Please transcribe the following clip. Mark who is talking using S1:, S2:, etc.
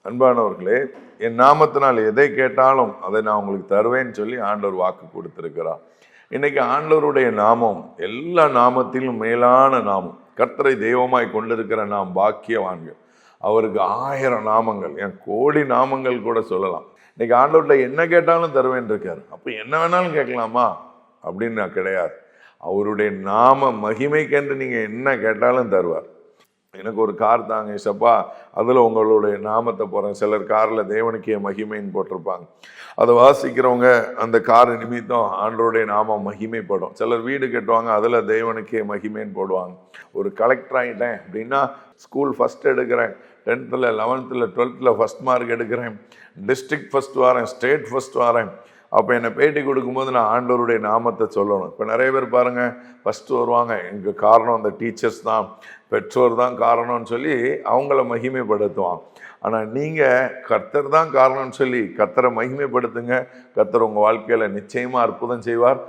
S1: அன்பானவர்களே, என் நாமத்தினால் எதை கேட்டாலும் அதை நான் உங்களுக்கு தருவேன்னு சொல்லி ஆண்டவர் வாக்கு கொடுத்திருக்கிறார். இன்னைக்கு ஆண்டவருடைய நாமம் எல்லா நாமத்திலும் மேலான நாமம். கர்த்தரை தெய்வமாய் கொண்டிருக்கிற நாம் பாக்கியவான்கள். அவருக்கு 1000 நாமங்கள், என் கோடி நாமங்கள் கூட சொல்லலாம். இன்னைக்கு ஆண்டவர்கிட்ட என்ன கேட்டாலும் தருவேன் இருக்காரு. அப்போ என்ன வேணாலும் கேட்கலாமா அப்படின்னு நான் கிடையாது. அவருடைய நாம மகிமைக்கென்று நீங்கள் என்ன கேட்டாலும் தருவார். எனக்கு ஒரு கார் தாங்க ஏசப்பா, அதில் உங்களுடைய நாமத்தை போகிறேன். சிலர் காரில் தேவனுக்கே மகிமைன்னு போட்டிருப்பாங்க. அதை வாசிக்கிறவங்க அந்த கார் நிமித்தம் ஆண்டவருடைய நாமம் மகிமைப்படும். சிலர் வீடு கட்டுவாங்க, அதில் தேவனுக்கே மகிமைன்னு போடுவாங்க. ஒரு கலெக்டர் ஆகிட்டேன் அப்படின்னா ஸ்கூல் ஃபஸ்ட் எடுக்கிறேன், 10th 11th 12th first mark எடுக்கிறேன், டிஸ்ட்ரிக்ட் ஃபஸ்ட் வரேன், ஸ்டேட் ஃபஸ்ட் வரேன். அப்போ என்னை பேட்டி கொடுக்கும்போது நான் ஆண்டவருடைய நாமத்தை சொல்லணும். இப்போ நிறைய பேர் பாருங்கள், ஃபஸ்ட்டு வருவாங்க, எங்கள் காரணம் அந்த டீச்சர்ஸ் தான், பெற்றோர் தான் காரணம்னு சொல்லி அவங்கள மகிமைப்படுத்துவாங்க. ஆனால் நீங்கள் கர்த்தர் தான் காரணம்னு சொல்லி கர்த்தரை மகிமைப்படுத்துங்க. கர்த்தர் உங்கள் வாழ்க்கையில் நிச்சயமாக அற்புதம் செய்வார்.